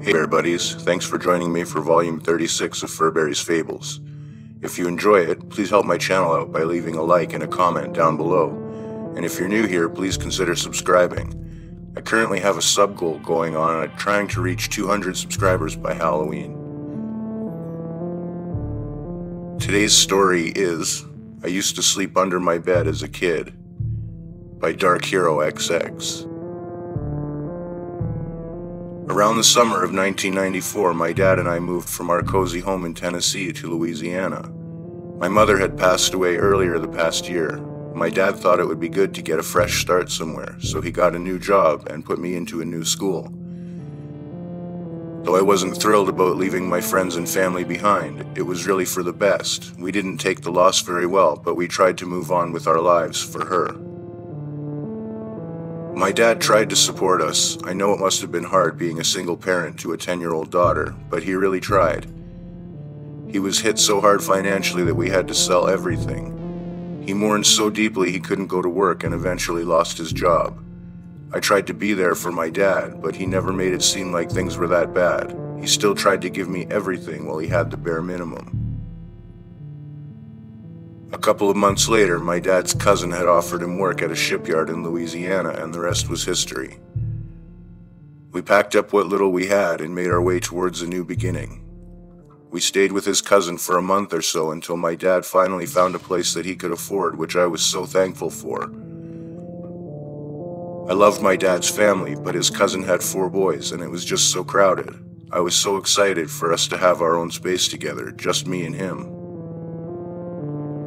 Hey there, buddies. Thanks for joining me for volume 36 of Furberries Fables. If you enjoy it, please help my channel out by leaving a like and a comment down below. And if you're new here, please consider subscribing. I currently have a sub-goal going on and I'm trying to reach 200 subscribers by Halloween. Today's story is I Used to Sleep Under My Bed as a Kid by Darkheroxx. Around the summer of 1994, my dad and I moved from our cozy home in Tennessee to Louisiana. My mother had passed away earlier the past year. My dad thought it would be good to get a fresh start somewhere, so he got a new job and put me into a new school. Though I wasn't thrilled about leaving my friends and family behind, it was really for the best. We didn't take the loss very well, but we tried to move on with our lives for her. My dad tried to support us. I know it must have been hard being a single parent to a 10-year-old daughter, but he really tried. He was hit so hard financially that we had to sell everything. He mourned so deeply he couldn't go to work and eventually lost his job. I tried to be there for my dad, but he never made it seem like things were that bad. He still tried to give me everything while he had the bare minimum. A couple of months later, my dad's cousin had offered him work at a shipyard in Louisiana, and the rest was history. We packed up what little we had and made our way towards a new beginning. We stayed with his cousin for a month or so until my dad finally found a place that he could afford, which I was so thankful for. I loved my dad's family, but his cousin had 4 boys, and it was just so crowded. I was so excited for us to have our own space together, just me and him.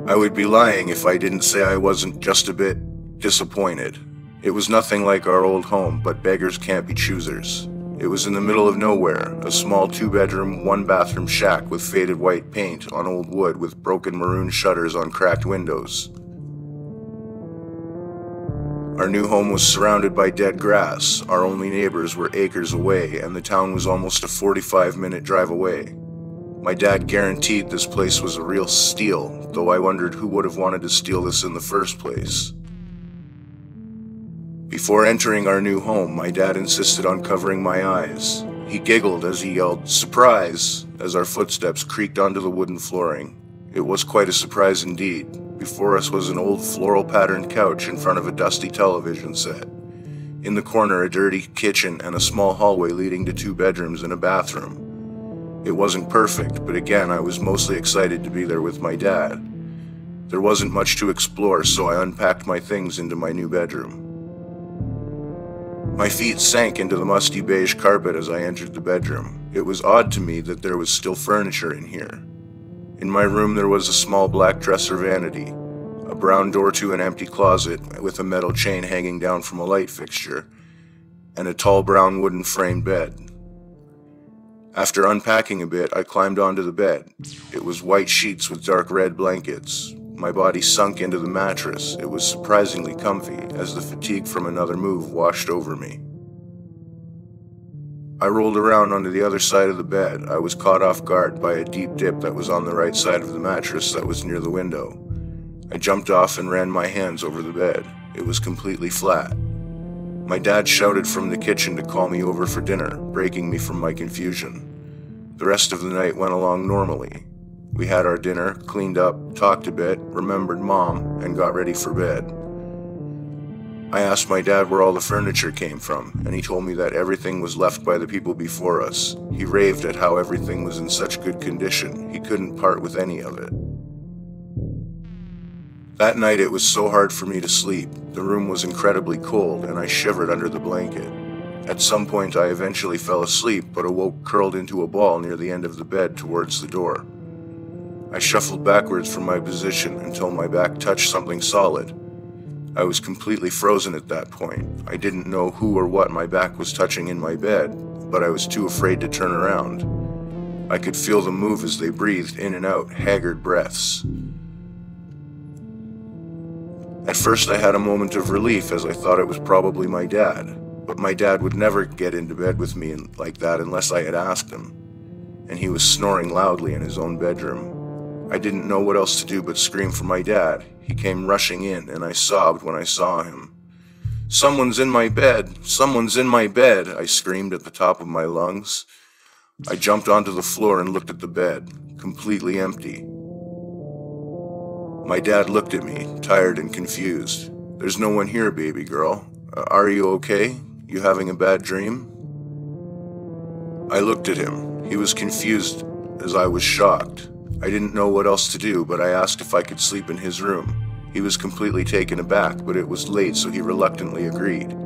I would be lying if I didn't say I wasn't just a bit disappointed. It was nothing like our old home, but beggars can't be choosers. It was in the middle of nowhere, a small 2-bedroom, 1-bathroom shack with faded white paint on old wood with broken maroon shutters on cracked windows. Our new home was surrounded by dead grass. Our only neighbors were acres away, and the town was almost a 45-minute drive away. My dad guaranteed this place was a real steal, though I wondered who would have wanted to steal this in the first place. Before entering our new home, my dad insisted on covering my eyes. He giggled as he yelled, "Surprise!" as our footsteps creaked onto the wooden flooring. It was quite a surprise indeed. Before us was an old floral-patterned couch in front of a dusty television set. In the corner, a dirty kitchen and a small hallway leading to 2 bedrooms and a bathroom. It wasn't perfect, but again, I was mostly excited to be there with my dad. There wasn't much to explore, so I unpacked my things into my new bedroom. My feet sank into the musty beige carpet as I entered the bedroom. It was odd to me that there was still furniture in here. In my room, there was a small black dresser vanity, a brown door to an empty closet with a metal chain hanging down from a light fixture, and a tall brown wooden framed bed. After unpacking a bit, I climbed onto the bed. It was white sheets with dark red blankets. My body sunk into the mattress. It was surprisingly comfy, as the fatigue from another move washed over me. I rolled around onto the other side of the bed. I was caught off guard by a deep dip that was on the right side of the mattress that was near the window. I jumped off and ran my hands over the bed. It was completely flat. My dad shouted from the kitchen to call me over for dinner, breaking me from my confusion. The rest of the night went along normally. We had our dinner, cleaned up, talked a bit, remembered Mom, and got ready for bed. I asked my dad where all the furniture came from, and he told me that everything was left by the people before us. He raved at how everything was in such good condition, he couldn't part with any of it. That night it was so hard for me to sleep. The room was incredibly cold, and I shivered under the blanket. At some point I eventually fell asleep, but awoke curled into a ball near the end of the bed towards the door. I shuffled backwards from my position until my back touched something solid. I was completely frozen at that point. I didn't know who or what my back was touching in my bed, but I was too afraid to turn around. I could feel them move as they breathed in and out, haggard breaths. At first I had a moment of relief as I thought it was probably my dad, but my dad would never get into bed with me like that unless I had asked him, and he was snoring loudly in his own bedroom. I didn't know what else to do but scream for my dad. He came rushing in, and I sobbed when I saw him. "Someone's in my bed! Someone's in my bed!" I screamed at the top of my lungs. I jumped onto the floor and looked at the bed, completely empty. My dad looked at me, tired and confused. "There's no one here, baby girl. Are you okay? You having a bad dream?" I looked at him. He was confused as I was shocked. I didn't know what else to do, but I asked if I could sleep in his room. He was completely taken aback, but it was late, so he reluctantly agreed.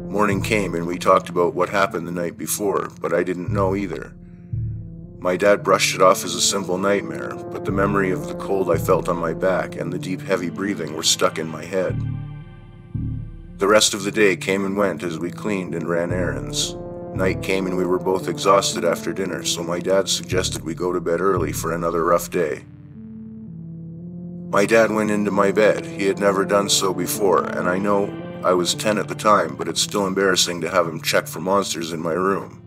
Morning came and we talked about what happened the night before, but I didn't know either. My dad brushed it off as a simple nightmare, but the memory of the cold I felt on my back and the deep, heavy breathing were stuck in my head. The rest of the day came and went as we cleaned and ran errands. Night came and we were both exhausted after dinner, so my dad suggested we go to bed early for another rough day. My dad went into my bed. He had never done so before, and I know I was 10 at the time, but it's still embarrassing to have him check for monsters in my room.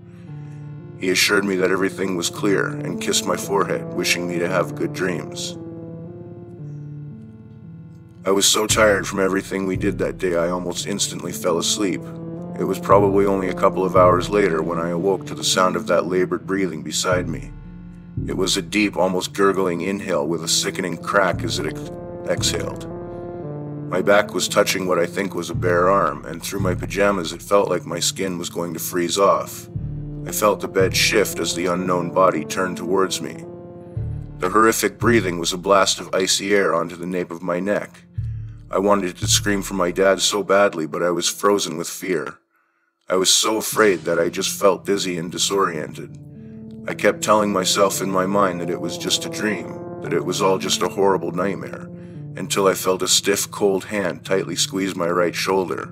He assured me that everything was clear and kissed my forehead, wishing me to have good dreams. I was so tired from everything we did that day I almost instantly fell asleep. It was probably only a couple of hours later when I awoke to the sound of that labored breathing beside me. It was a deep, almost gurgling inhale with a sickening crack as it exhaled. My back was touching what I think was a bare arm, and through my pajamas it felt like my skin was going to freeze off. I felt the bed shift as the unknown body turned towards me. The horrific breathing was a blast of icy air onto the nape of my neck. I wanted to scream for my dad so badly, but I was frozen with fear. I was so afraid that I just felt dizzy and disoriented. I kept telling myself in my mind that it was just a dream, that it was all just a horrible nightmare, until I felt a stiff, cold hand tightly squeeze my right shoulder.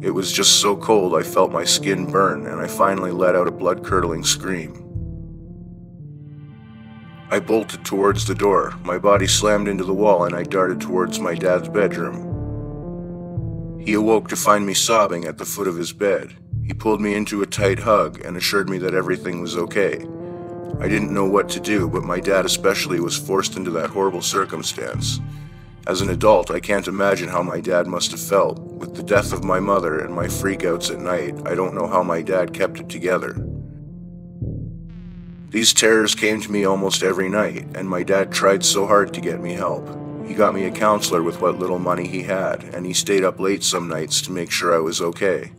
It was just so cold I felt my skin burn, and I finally let out a blood-curdling scream. I bolted towards the door. My body slammed into the wall, and I darted towards my dad's bedroom. He awoke to find me sobbing at the foot of his bed. He pulled me into a tight hug and assured me that everything was okay. I didn't know what to do, but my dad especially was forced into that horrible circumstance. As an adult, I can't imagine how my dad must have felt. With the death of my mother and my freakouts at night, I don't know how my dad kept it together. These terrors came to me almost every night, and my dad tried so hard to get me help. He got me a counselor with what little money he had, and he stayed up late some nights to make sure I was okay.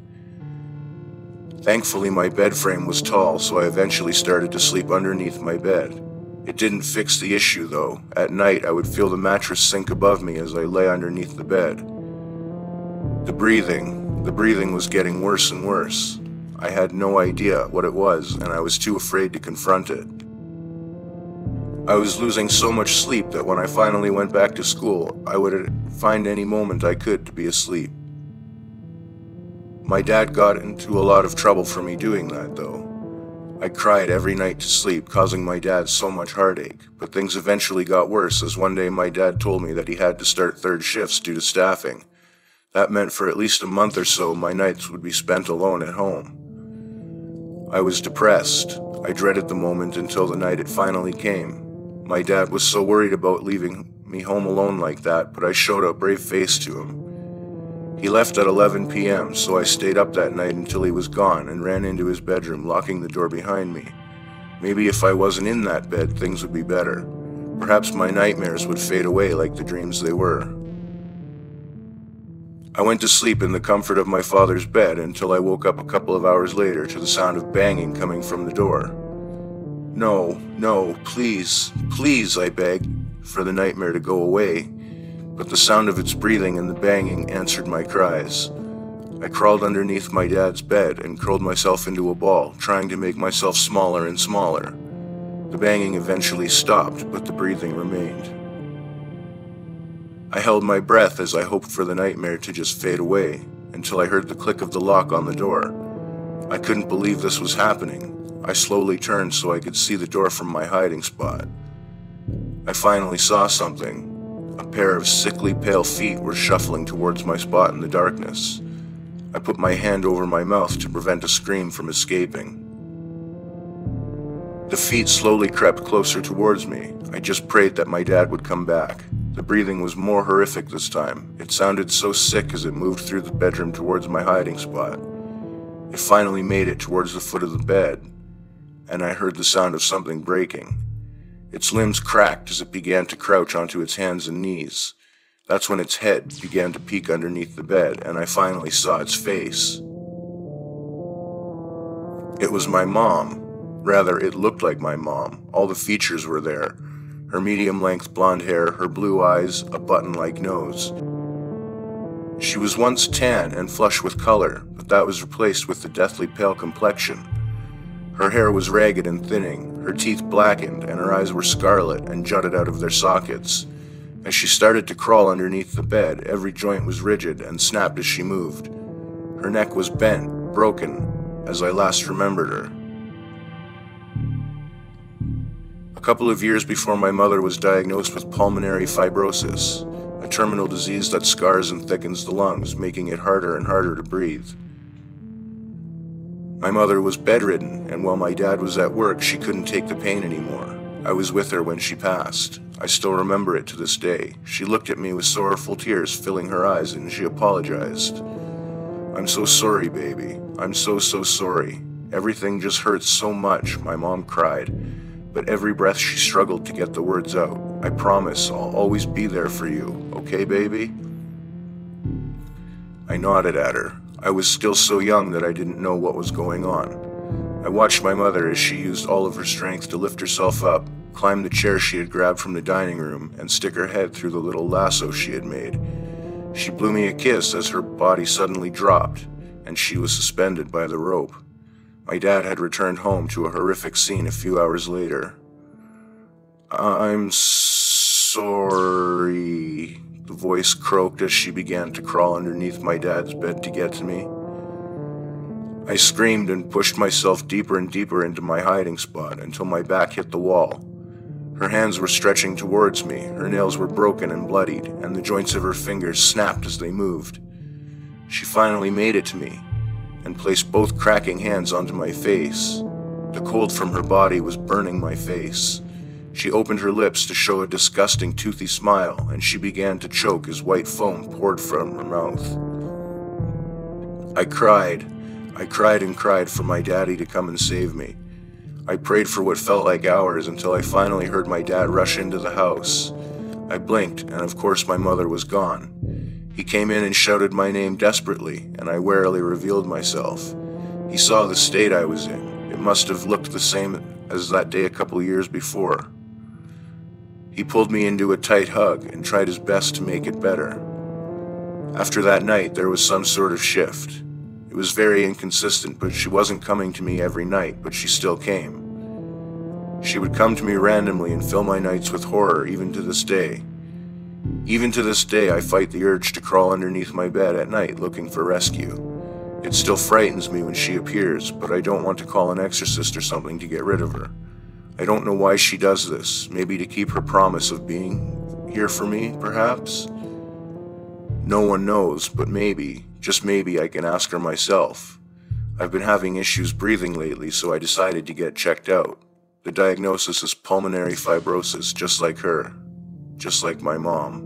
Thankfully, my bed frame was tall, so I eventually started to sleep underneath my bed. It didn't fix the issue, though. At night, I would feel the mattress sink above me as I lay underneath the bed. The breathing was getting worse and worse. I had no idea what it was, and I was too afraid to confront it. I was losing so much sleep that when I finally went back to school, I would find any moment I could to be asleep. My dad got into a lot of trouble for me doing that, though. I cried every night to sleep, causing my dad so much heartache, but things eventually got worse as one day my dad told me that he had to start third shifts due to staffing. That meant for at least a month or so, my nights would be spent alone at home. I was depressed. I dreaded the moment until the night it finally came. My dad was so worried about leaving me home alone like that, but I showed a brave face to him. He left at 11 p.m., so I stayed up that night until he was gone and ran into his bedroom, locking the door behind me. Maybe if I wasn't in that bed, things would be better. Perhaps my nightmares would fade away like the dreams they were. I went to sleep in the comfort of my father's bed until I woke up a couple of hours later to the sound of banging coming from the door. No, please, I begged, for the nightmare to go away, but the sound of its breathing and the banging answered my cries. I crawled underneath my dad's bed and curled myself into a ball, trying to make myself smaller and smaller. The banging eventually stopped, but the breathing remained. I held my breath as I hoped for the nightmare to just fade away, until I heard the click of the lock on the door. I couldn't believe this was happening. I slowly turned so I could see the door from my hiding spot. I finally saw something. A pair of sickly pale feet were shuffling towards my spot in the darkness. I put my hand over my mouth to prevent a scream from escaping. The feet slowly crept closer towards me. I just prayed that my dad would come back. The breathing was more horrific this time. It sounded so sick as it moved through the bedroom towards my hiding spot. It finally made it towards the foot of the bed, and I heard the sound of something breaking. Its limbs cracked as it began to crouch onto its hands and knees. That's when its head began to peek underneath the bed, and I finally saw its face. It was my mom. Rather, it looked like my mom. All the features were there. Her medium-length blonde hair, her blue eyes, a button-like nose. She was once tan and flush with color, but that was replaced with the deathly pale complexion. Her hair was ragged and thinning, her teeth blackened, and her eyes were scarlet and jutted out of their sockets. As she started to crawl underneath the bed, every joint was rigid and snapped as she moved. Her neck was bent, broken, as I last remembered her. A couple of years before my mother was diagnosed with pulmonary fibrosis, a terminal disease that scars and thickens the lungs, making it harder and harder to breathe. My mother was bedridden, and while my dad was at work, she couldn't take the pain anymore. I was with her when she passed. I still remember it to this day. She looked at me with sorrowful tears filling her eyes, and she apologized. "I'm so sorry, baby. I'm so sorry. Everything just hurts so much," my mom cried. But every breath she struggled to get the words out. "I promise I'll always be there for you. Okay, baby?" I nodded at her. I was still so young that I didn't know what was going on. I watched my mother as she used all of her strength to lift herself up, climb the chair she had grabbed from the dining room, and stick her head through the little lasso she had made. She blew me a kiss as her body suddenly dropped, and she was suspended by the rope. My dad had returned home to a horrific scene a few hours later. "I'm sorry," the voice croaked as she began to crawl underneath my dad's bed to get to me. I screamed and pushed myself deeper and deeper into my hiding spot until my back hit the wall. Her hands were stretching towards me, her nails were broken and bloodied, and the joints of her fingers snapped as they moved. She finally made it to me, and placed both cracking hands onto my face. The cold from her body was burning my face. She opened her lips to show a disgusting toothy smile, and she began to choke as white foam poured from her mouth. I cried and cried for my daddy to come and save me. I prayed for what felt like hours until I finally heard my dad rush into the house. I blinked, and of course my mother was gone. He came in and shouted my name desperately, and I warily revealed myself. He saw the state I was in. It must have looked the same as that day a couple years before. He pulled me into a tight hug and tried his best to make it better. After that night, there was some sort of shift. It was very inconsistent, but she wasn't coming to me every night, but she still came. She would come to me randomly and fill my nights with horror, even to this day. Even to this day, I fight the urge to crawl underneath my bed at night looking for rescue. It still frightens me when she appears, but I don't want to call an exorcist or something to get rid of her. I don't know why she does this, maybe to keep her promise of being here for me, perhaps? No one knows, but maybe, just maybe, I can ask her myself. I've been having issues breathing lately, so I decided to get checked out. The diagnosis is pulmonary fibrosis, just like her. Just like my mom.